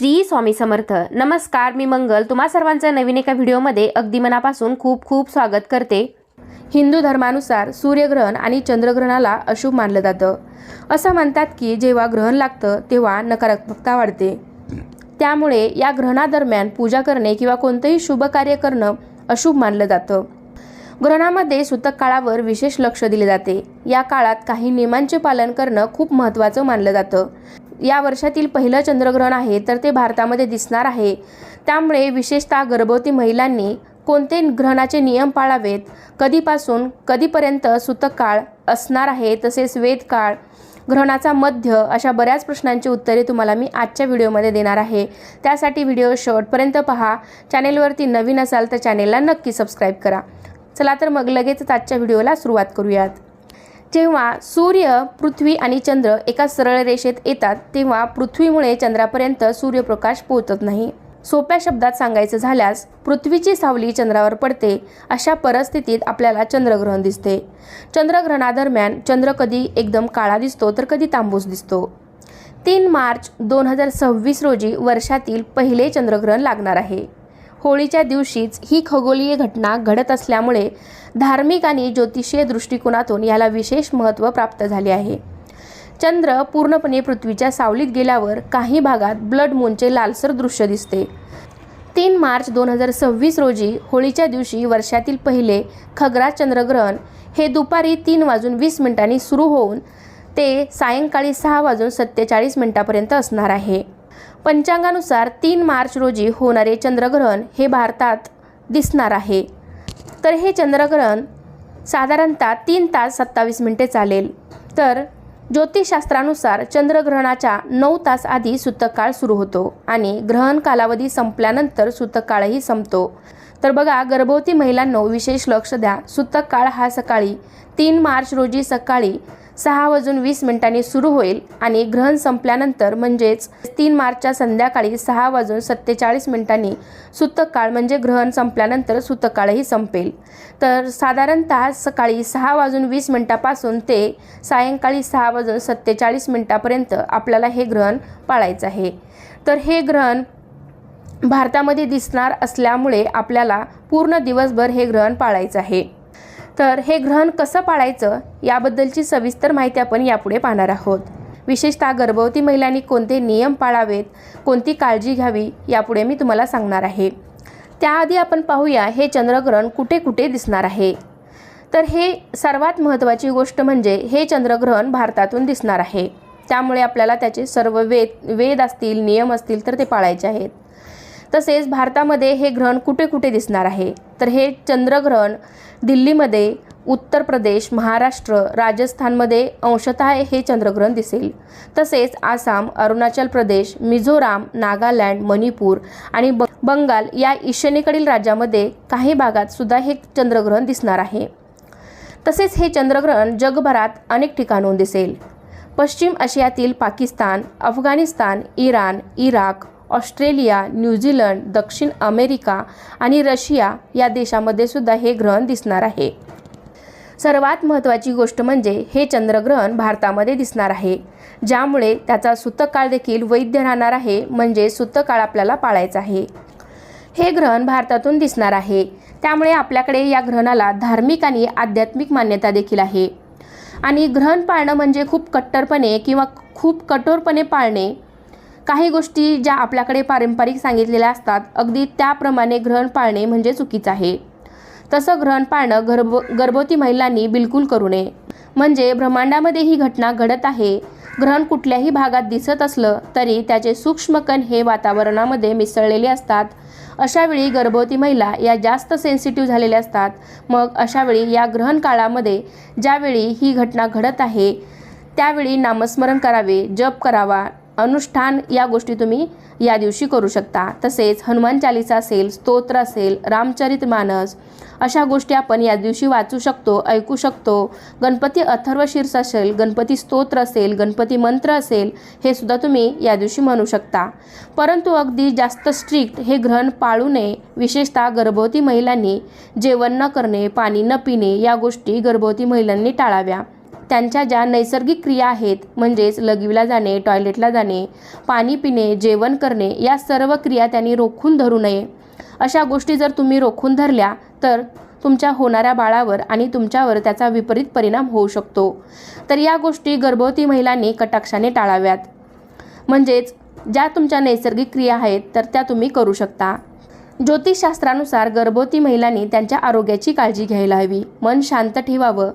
श्री स्वामी समर्थ. नमस्कार, मी मंगल तुम्हा सर्वांचं नवीन एका व्हिडिओमध्ये अगदी मनापासून खूप खूप स्वागत करते. हिंदू धर्मानुसार सूर्यग्रहण आणि चंद्रग्रहणाला अशुभ मानलं जातं. असं म्हणतात की जेव्हा ग्रहण लागतं तेव्हा नकारात्मकता वाढते. त्यामुळे या ग्रहणादरम्यान पूजा करणे किंवा कोणतेही शुभ कार्य करणं अशुभ मानलं जातं. ग्रहणामध्ये सूतक काळावर विशेष लक्ष दिले जाते. या काळात काही नियमांचे पालन करणं खूप महत्त्वाचं मानलं जातं. या वर्षातील पहिलं चंद्रग्रहण आहे तर ते भारतामध्ये दिसणार आहे. त्यामुळे विशेषतः गर्भवती महिलांनी कोणते ग्रहणाचे नियम पाळावेत, कधीपासून कधीपर्यंत सूतक काळ असणार आहे, तसेच वेद काळ, ग्रहणाचा मध्य, अशा बऱ्याच प्रश्नांची उत्तरे तुम्हाला मी आजच्या व्हिडिओमध्ये देणार आहे. त्यासाठी व्हिडिओ शेवटपर्यंत पहा. चॅनेलवरती नवीन असाल तर चॅनेलला नक्की सबस्क्राईब करा. चला तर मग लगेचच आजच्या व्हिडिओला सुरुवात करूयात. जेव्हा सूर्य, पृथ्वी आणि चंद्र एका सरळ रेषेत येतात तेव्हा पृथ्वीमुळे चंद्रापर्यंत सूर्यप्रकाश पोहोचत नाही. सोप्या शब्दात सांगायचं झाल्यास पृथ्वीची सावली चंद्रावर पडते. अशा परिस्थितीत आपल्याला चंद्रग्रहण दिसते. चंद्रग्रहणादरम्यान चंद्र कधी एकदम काळा दिसतो तर कधी तांबूस दिसतो. 3 मार्च 2026 रोजी वर्षातील पहिले चंद्रग्रहण लागणार आहे. होळीच्या दिवशीच ही खगोलीय घटना घडत असल्यामुळे धार्मिक आणि ज्योतिषीय दृष्टिकोनातून याला विशेष महत्त्व प्राप्त झाले आहे. चंद्र पूर्णपणे पृथ्वीच्या सावलीत गेल्यावर काही भागात ब्लड मूनचे लालसर दृश्य दिसते. 3 मार्च 2026 रोजी होळीच्या दिवशी वर्षातील पहिले खग्रास चंद्रग्रहण हे दुपारी 3:20 सुरू होऊन ते सायंकाळी 6:47 असणार आहे. पंचांगानुसार 3 मार्च रोजी होणारे चंद्रग्रहण हे भारतात दिसणार आहे. तर हे चंद्रग्रहण साधारणतः 3 तास 27 मिनिटे चालेल. तर ज्योतिषशास्त्रानुसार चंद्रग्रहणाच्या 9 तास आधी सूतक काळ सुरू होतो आणि ग्रहण कालावधी संपल्यानंतर सूतक काळही संपतो. तर बघा, गर्भवती महिलांनो विशेष लक्ष द्या. सूतक काळ हा सकाळी 3 मार्च रोजी सकाळी 6:20 सुरू होईल आणि ग्रहण संपल्यानंतर म्हणजेच 3 मार्चच्या संध्याकाळी 6:47 सूतक काळ म्हणजे ग्रहण संपल्यानंतर सूतक काळही संपेल. तर साधारणतः सकाळी 6:20 पासून ते सायंकाळी 6:47 आपल्याला हे ग्रहण पाळायचं आहे. तर हे ग्रहण भारतामध्ये दिसणार असल्यामुळे आपल्याला पूर्ण दिवसभर हे ग्रहण पाळायचं आहे. तर हे ग्रहण कसं पाळायचं याबद्दलची सविस्तर माहिती आपण यापुढे पाहणार आहोत. विशेषतः गर्भवती महिलांनी कोणते नियम पाळावेत, कोणती काळजी घ्यावी यापुढे मी तुम्हाला सांगणार आहे. त्याआधी आपण पाहूया हे चंद्रग्रहण कुठे कुठे दिसणार आहे. तर हे सर्वात महत्त्वाची गोष्ट म्हणजे हे चंद्रग्रहण भारतातून दिसणार आहे. त्यामुळे आपल्याला त्याचे सर्व वेद असतील, नियम असतील तर ते पाळायचे आहेत. तसेच भारतामध्ये हे ग्रहण कुठे कुठे दिसणार आहे. तर हे चंद्रग्रहण दिल्लीमध्ये, उत्तर प्रदेश, महाराष्ट्र, राजस्थानमध्ये अंशतः हे चंद्रग्रहण दिसेल. तसेच आसाम, अरुणाचल प्रदेश, मिझोराम, नागालँड, मणिपूर आणि बंगाल या ईशान्येकडील राज्यामध्ये काही भागात सुद्धा हे चंद्रग्रहण दिसणार आहे. तसेच हे चंद्रग्रहण जगभरात अनेक ठिकाणून दिसेल. पश्चिम आशियातील Pakistan, Afghanistan, Iran, Iraq, Australia, New Zealand, दक्षिण अमेरिका आणि रशिया या देशामध्ये सुद्धा हे ग्रहण दिसणार आहे. सर्वात महत्त्वाची गोष्ट म्हणजे हे चंद्रग्रहण भारतामध्ये दिसणार आहे, ज्यामुळे त्याचा सूतक काळ देखील वैध राहणार आहे. म्हणजे सूतक काळ आपल्याला पाळायचा आहे. हे ग्रहण भारतातून दिसणार आहे, त्यामुळे आपल्याकडे या ग्रहणाला धार्मिक आणि आध्यात्मिक मान्यता देखील आहे. आणि ग्रहण पाळणं म्हणजे खूप कट्टरपणे किंवा खूप कठोरपणे पाळणे. काही गोष्टी ज्या आपल्याकडे पारंपरिक सांगितलेल्या असतात अगदी त्याप्रमाणे ग्रहण पाळणे म्हणजे चुकीचं आहे. तसं ग्रहण पाळणं गर्भवती महिलांनी बिलकुल करू नये. म्हणजे ब्रह्मांडामध्ये ही घटना घडत आहे. ग्रहण कुठल्याही भागात दिसत असलं तरी त्याचे सूक्ष्मकण हे वातावरणामध्ये मिसळलेले असतात. अशावेळी गर्भवती महिला या जास्त सेन्सिटिव्ह झालेल्या असतात. मग अशावेळी या ग्रहण काळामध्ये ज्यावेळी ही घटना घडत आहे त्यावेळी नामस्मरण करावे, जप करावा, अनुष्ठान या गोष्टी तुम्ही या दिवशी करू शकता. तसेच हनुमान चालीसा असेल, स्तोत्र असेल, रामचरितमानस अशा गोष्टी आपण या दिवशी वाचू शकतो, ऐकू शकतो. गणपती अथर्वशीर्ष असेल, गणपती स्तोत्र असेल, गणपती मंत्र असेल, हे सुद्धा तुम्ही या दिवशी म्हणू शकता. परंतु अगदी जास्त स्ट्रिक्ट हे ग्रहण पाळू नये. विशेषतः गर्भवती महिलांनी जेवण न करणे, पाणी न पिणे या गोष्टी गर्भवती महिलांनी टाळाव्या. त्यांच्या ज्या नैसर्गिक क्रिया आहेत, म्हणजेच लघवीला जाणे, टॉयलेटला जाणे, पाणी पिणे, जेवण करणे, या सर्व क्रिया त्यांनी रोखून धरू नये. अशा गोष्टी जर तुम्ही रोखून धरल्या तर तुमच्या होणाऱ्या बाळावर आणि तुमच्यावर त्याचा विपरीत परिणाम होऊ शकतो. तर या गोष्टी गर्भवती महिलांनी कटाक्षाने टाळाव्यात. म्हणजेच ज्या तुमच्या नैसर्गिक क्रिया आहेत तर त्या तुम्ही करू शकता. ज्योतिषशास्त्रानुसार गर्भवती महिलांनी त्यांच्या आरोग्याची काळजी घ्यायला हवी. मन शांत ठेवावं.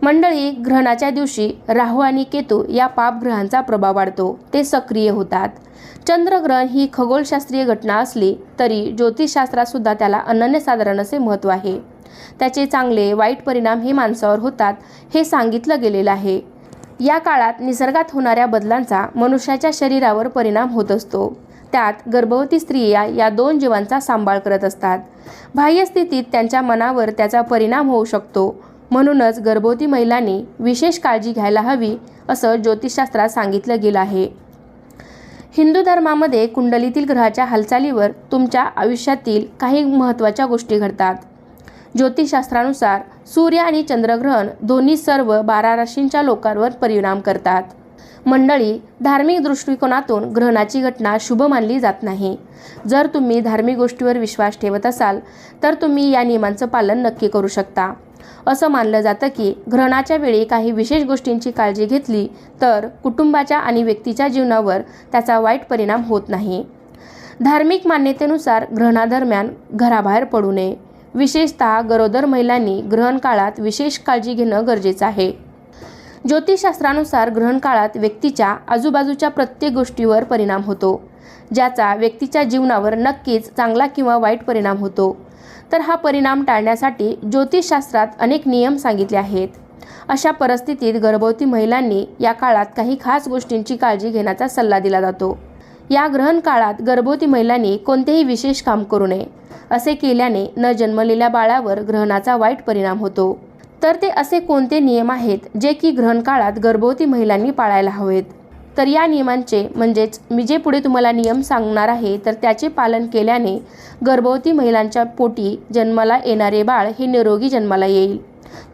मंडळी, ग्रहणाच्या दिवशी राहू आणि केतू या पापग्रहांचा प्रभाव वाढतो. ते सक्रिय होतात. चंद्रग्रहण ही खगोलशास्त्रीय घटना असली तरी ज्योतिषशास्त्रातसुद्धा त्याला अनन्यसाधारण असे महत्त्व आहे. त्याचे चांगले वाईट परिणाम हे माणसावर होतात हे सांगितलं गेलेलं आहे. या काळात निसर्गात होणाऱ्या बदलांचा मनुष्याच्या शरीरावर परिणाम होत असतो. त्यात गर्भवती स्त्रिया या 2 जीवांचा सांभाळ करत असतात. बाह्य स्थितीत त्यांच्या मनावर त्याचा परिणाम होऊ शकतो. म्हणूनच गर्भवती महिलांनी विशेष काळजी घ्यायला हवी असं ज्योतिषशास्त्रात सांगितलं गेलं आहे. हिंदू धर्मामध्ये कुंडलीतील ग्रहाच्या हालचालीवर तुमच्या आयुष्यातील काही महत्त्वाच्या गोष्टी घडतात. ज्योतिषशास्त्रानुसार सूर्य आणि चंद्रग्रहण दोन्ही सर्व 12 राशींच्या लोकांवर परिणाम करतात. मंडळी, धार्मिक दृष्टिकोनातून ग्रहणाची घटना शुभ मानली जात नाही. जर तुम्ही धार्मिक गोष्टीवर विश्वास ठेवत असाल तर तुम्ही या नियमांचं पालन नक्की करू शकता. असं मानलं जातं की ग्रहणाच्या वेळी काही विशेष गोष्टींची काळजी घेतली तर कुटुंबाच्या आणि व्यक्तीच्या जीवनावर त्याचा वाईट परिणाम होत नाही. धार्मिक मान्यतेनुसार ग्रहणादरम्यान घराबाहेर पडू नये. विशेषतः गरोदर महिलांनी ग्रहण काळात विशेष काळजी घेणं गरजेचं आहे. ज्योतिषशास्त्रानुसार ग्रहण काळात व्यक्तीच्या आजूबाजूच्या प्रत्येक गोष्टीवर परिणाम होतो, ज्याचा व्यक्तीच्या जीवनावर नक्कीच चांगला किंवा वाईट परिणाम होतो. तर हा परिणाम टाळण्यासाठी ज्योतिषशास्त्रात अनेक नियम सांगितले आहेत. अशा परिस्थितीत गर्भवती महिलांनी या काळात काही खास गोष्टींची काळजी घेण्याचा सल्ला दिला जातो. या ग्रहण काळात गर्भवती महिलांनी कोणतेही विशेष काम करू नये. असे केल्याने न जन्मलेल्या बाळावर ग्रहणाचा वाईट परिणाम होतो. तर ते असे कोणते नियम आहेत जे की ग्रहण काळात गर्भवती महिलांनी पाळायला हवेत? तर या नियमांचे म्हणजेच मी जे पुढे तुम्हाला नियम सांगणार आहे तर त्याचे पालन केल्याने गर्भवती महिलांच्या पोटी जन्माला येणारे बाळ हे निरोगी जन्माला येईल.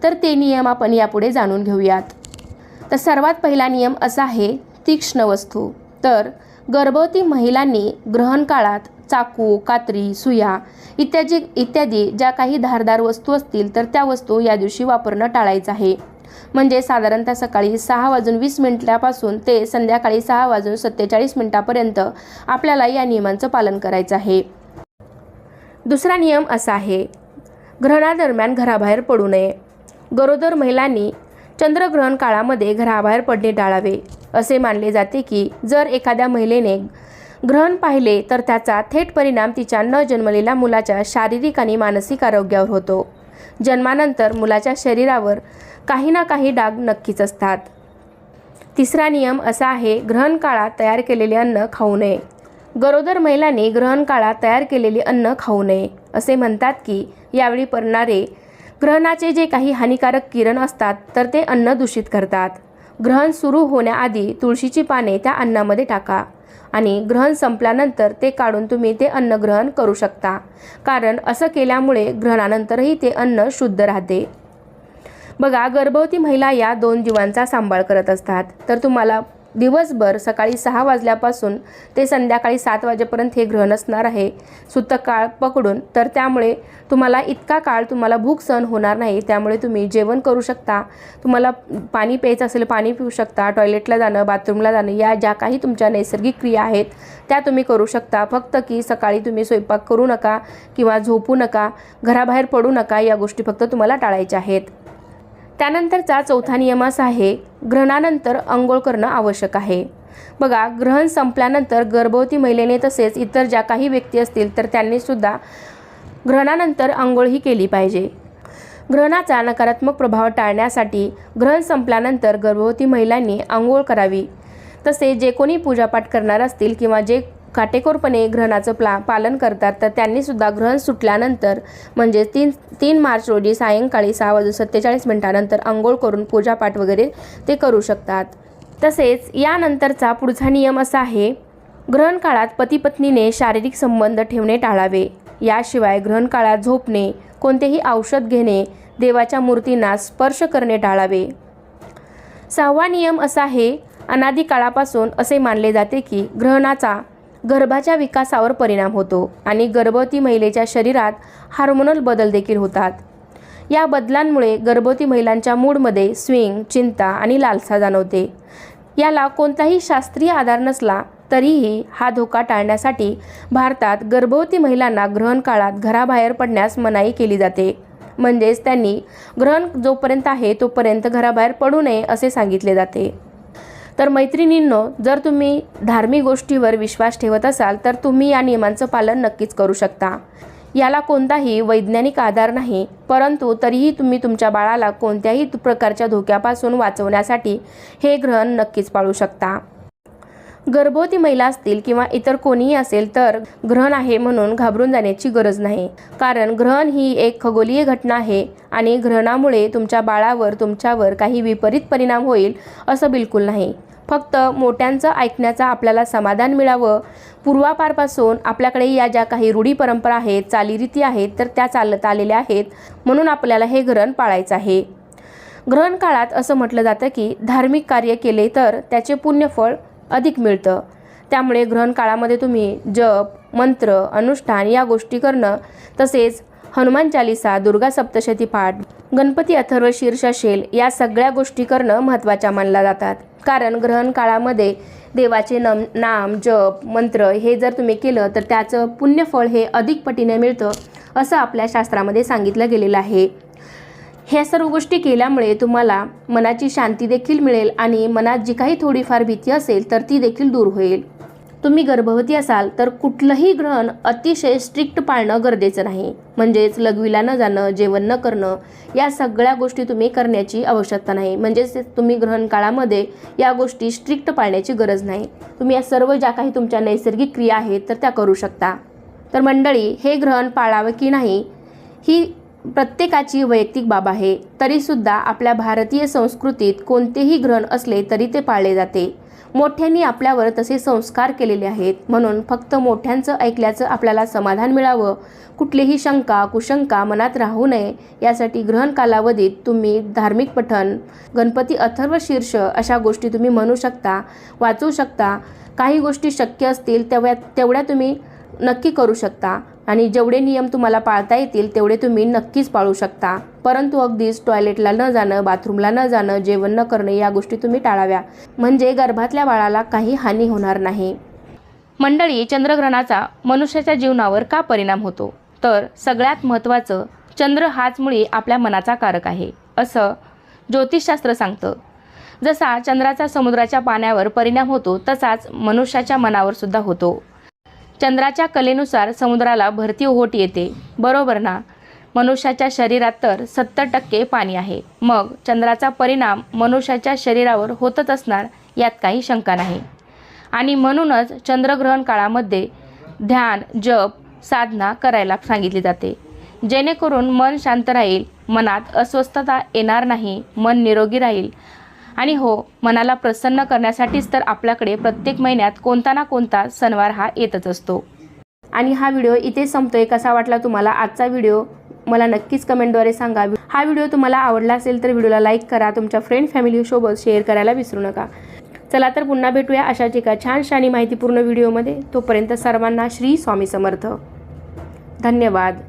तर ते नियम आपण यापुढे जाणून घेऊयात. तर सर्वात पहिला नियम असा आहे तीक्ष्ण वस्तू. तर गर्भवती महिलांनी ग्रहण काळात चाकू, कात्री, सुया इत्यादी ज्या काही धारदार वस्तू असतील तर त्या वस्तू या दिवशी वापरणं टाळायचं आहे. म्हणजे साधारणतः सकाळी 6:20 ते संध्याकाळी 6:47 आपल्याला या नियमांचं पालन करायचं आहे. दुसरा नियम असा आहे, ग्रहणादरम्यान घराबाहेर पडू नये. गरोदर महिलांनी चंद्रग्रहण काळामध्ये घराबाहेर पडणे टाळावे. असे मानले जाते की जर एखाद्या महिलेने ग्रहण पाहिले तर त्याचा थेट परिणाम तिच्या न जन्मलेल्या मुलाच्या शारीरिक आणि मानसिक आरोग्यावर होतो. जन्मानंतर मुलाच्या शरीरावर काही ना काही डाग नक्कीच असतात. तिसरा नियम असा आहे, ग्रहण काळात तयार केलेले अन्न खाऊ नये. गरोदर महिलांनी ग्रहण काळात तयार केलेले अन्न खाऊ नये. असे म्हणतात की यावेळी पडणारे ग्रहणाचे जे काही हानिकारक किरण असतात तर ते अन्न दूषित करतात. ग्रहण सुरू होण्याआधी तुळशीची पाने त्या अन्नामध्ये टाका आणि ग्रहण संपल्यानंतर ते काढून तुम्ही ते अन्न ग्रहण करू शकता. कारण असं केल्यामुळे ग्रहणानंतरही ते अन्न शुद्ध राहते. बघा, गर्भवती महिला या 2 जीवांचा सांभाळ करत असतात. तर तुम्हाला दिवसभर सकाळी 6 वाजल्यापासून ते संध्याकाळी 7 वाजेपर्यंत हे ग्रहण असणार आहे, सुतक काळ पकडून. तर त्यामुळे तुम्हाला इतका काळ तुम्हाला भूक सहन होणार नाही. त्यामुळे तुम्ही जेवण करू शकता. तुम्हाला पाणी प्यायचं असेल पाणी पिऊ शकता. टॉयलेटला जाणं, बाथरूमला जाणं या ज्या काही तुमच्या नैसर्गिक क्रिया आहेत त्या तुम्ही करू शकता. फक्त की सकाळी तुम्ही स्वयंपाक करू नका किंवा झोपू नका, घराबाहेर पडू नका. या गोष्टी फक्त तुम्हाला टाळायच्या आहेत. त्यानंतरचा चौथा नियम असा आहे, ग्रहणानंतर अंघोळ करणं आवश्यक आहे. बघा, ग्रहण संपल्यानंतर गर्भवती महिलेने तसेच इतर ज्या काही व्यक्ती असतील तर त्यांनीसुद्धा ग्रहणानंतर अंघोळ ही केली पाहिजे. ग्रहणाचा नकारात्मक प्रभाव टाळण्यासाठी ग्रहण संपल्यानंतर गर्भवती महिलांनी अंघोळ करावी. तसे जे कोणी पूजापाठ करणार असतील किंवा जे काटेकोरपणे ग्रहणाचं पालन करतात तर त्यांनीसुद्धा ग्रहण सुटल्यानंतर म्हणजे 3 मार्च रोजी सायंकाळी 6:47 अंघोळ करून पूजापाठ वगैरे ते करू शकतात. तसेच यानंतरचा पुढचा नियम असा आहे, ग्रहण काळात पती पत्नीने शारीरिक संबंध ठेवणे टाळावे. याशिवाय ग्रहण काळात झोपणे, कोणतेही औषध घेणे, देवाच्या मूर्तींना स्पर्श करणे टाळावे. 6वा नियम असा आहे, अनादी काळापासून असे मानले जाते की ग्रहणाचा गर्भाच्या विकासावर परिणाम होतो आणि गर्भवती महिलेच्या शरीरात हार्मोनल बदल देखील होतात. या बदलांमुळे गर्भवती महिलांच्या मूडमध्ये स्विंग, चिंता आणि लालसा जाणवते. याला कोणताही शास्त्रीय आधार नसला तरीही हा धोका टाळण्यासाठी भारतात गर्भवती महिलांना ग्रहण काळात घराबाहेर पडण्यास मनाई केली जाते. म्हणजेच त्यांनी ग्रहण जोपर्यंत आहे तोपर्यंत घराबाहेर पडू नये असे सांगितले जाते. तर मैत्रिणींनो, जर तुम्ही धार्मिक गोष्टीवर विश्वास ठेवत असाल तर तुम्ही या नियमांचं पालन नक्कीच करू शकता. याला कोणताही वैज्ञानिक आधार नाही, परंतु तरीही तुम्ही तुमच्या बाळाला कोणत्याही प्रकारच्या धोक्यापासून वाचवण्यासाठी हे ग्रहण नक्कीच पाळू शकता. गर्भवती महिला असतील किंवा इतर कोणीही असेल तर ग्रहण आहे म्हणून घाबरून जाण्याची गरज नाही, कारण ग्रहण ही एक खगोलीय घटना आहे आणि ग्रहणामुळे तुमच्या बाळावर तुमच्यावर काही विपरीत परिणाम होईल असं बिलकुल नाही. फक्त मोठ्यांचं ऐकण्याचा आपल्याला समाधान मिळावं. पूर्वापारपासून आपल्याकडे या ज्या काही रूढी परंपरा आहेत, चालीरीती आहेत तर त्या चालत आलेल्या आहेत, म्हणून आपल्याला हे ग्रहण पाळायचं आहे. ग्रहण काळात असं म्हटलं जातं की धार्मिक कार्य केले तर त्याचे पुण्यफळ अधिक मिळतं. त्यामुळे ग्रहण काळामध्ये तुम्ही जप, मंत्र, अनुष्ठान या गोष्टी करणं, तसेच हनुमान चालीसा, दुर्गा सप्तशती पाठ, गणपती अथर्व शीर्ष शेल या सगळ्या गोष्टी करणं महत्त्वाच्या मानल्या जातात. कारण ग्रहण काळामध्ये देवाचे नाम, जप, मंत्र हे जर तुम्ही केलं तर त्याचं पुण्यफळ हे अधिक पटीने मिळतं असं आपल्या शास्त्रामध्ये सांगितलं गेलेलं आहे. ह्या सर्व गोष्टी केल्यामुळे तुम्हाला मनाची शांती देखील मिळेल आणि मनात जी काही थोडीफार भीती असेल तर ती देखील दूर होईल. तुम्ही गर्भवती असाल तर कुठलंही ग्रहण अतिशय स्ट्रिक्ट पाळणं गरजेचं नाही. म्हणजेच लघवीला न जाणं, जेवण न करणं या सगळ्या गोष्टी तुम्ही करण्याची आवश्यकता नाही. म्हणजेच तुम्ही ग्रहण काळामध्ये या गोष्टी स्ट्रिक्ट पाळण्याची गरज नाही. तुम्ही या सर्व ज्या काही तुमच्या नैसर्गिक क्रिया आहेत तर त्या करू शकता. तर मंडळी, हे ग्रहण पाळावं की नाही ही प्रत्येकाची वैयक्तिक बाब आहे. तरीसुद्धा आपल्या भारतीय संस्कृतीत कोणतेही ग्रहण असले तरी ते पाळले जाते. मोठ्यांनी आपल्यावर तसे संस्कार केलेले आहेत, म्हणून फक्त मोठ्यांचं ऐकल्याचं आपल्याला समाधान मिळावं, कुठलीही शंका कुशंका मनात राहू नये यासाठी ग्रहण कालावधीत तुम्ही धार्मिक पठण, गणपती अथर्व शीर्ष अशा गोष्टी तुम्ही म्हणू शकता, वाचू शकता. काही गोष्टी शक्य असतील तेवढ्या तुम्ही नक्की करू शकता आणि जेवढे नियम तुम्हाला पाळता येतील तेवढे तुम्ही नक्कीच पाळू शकता. परंतु अगदीच टॉयलेटला न जाणं, बाथरूमला न जाणं, जेवण न करणे या गोष्टी तुम्ही टाळाव्या, म्हणजे गर्भातल्या बाळाला काही हानी होणार नाही. मंडळी, चंद्रग्रहणाचा मनुष्याच्या जीवनावर का परिणाम होतो? तर सगळ्यात महत्त्वाचं, चंद्र हाच मुळी आपल्या मनाचा कारक आहे असं ज्योतिषशास्त्र सांगतं. जसा चंद्राचा समुद्राच्या पाण्यावर परिणाम होतो तसाच मनुष्याच्या मनावर सुद्धा होतो. चंद्राच्या कलेनुसार समुद्राला भरती ओहोट येते, बरोबर ना? मनुष्याच्या शरीरात तर 70% पाणी आहे. मग चंद्राचा परिणाम मनुष्याच्या शरीरावर होतच असणार यात काही शंका नाही. आणि म्हणूनच चंद्रग्रहण काळामध्ये ध्यान, जप, साधना करायला सांगितली जाते, जेणेकरून मन शांत राहील, मनात अस्वस्थता येणार नाही, मन निरोगी राहील. आणि हो, मनाला प्रसन्न करण्यासाठीच तर आपल्याकडे प्रत्येक महिन्यात कोणता ना कोणता सणवार हा येतच असतो. आणि हा व्हिडिओ इथे संपतोय. कसा वाटला तुम्हाला आजचा व्हिडिओ मला नक्कीच कमेंटद्वारे सांगा. हा व्हिडिओ तुम्हाला आवडला असेल तर व्हिडिओला लाईक करा, तुमच्या फ्रेंड फॅमिलीसोबत शेअर करायला विसरू नका. चला तर पुन्हा भेटूया अशाच एका छानशा आणि माहितीपूर्ण व्हिडिओमध्ये. तोपर्यंत सर्वांना श्री स्वामी समर्थ. धन्यवाद.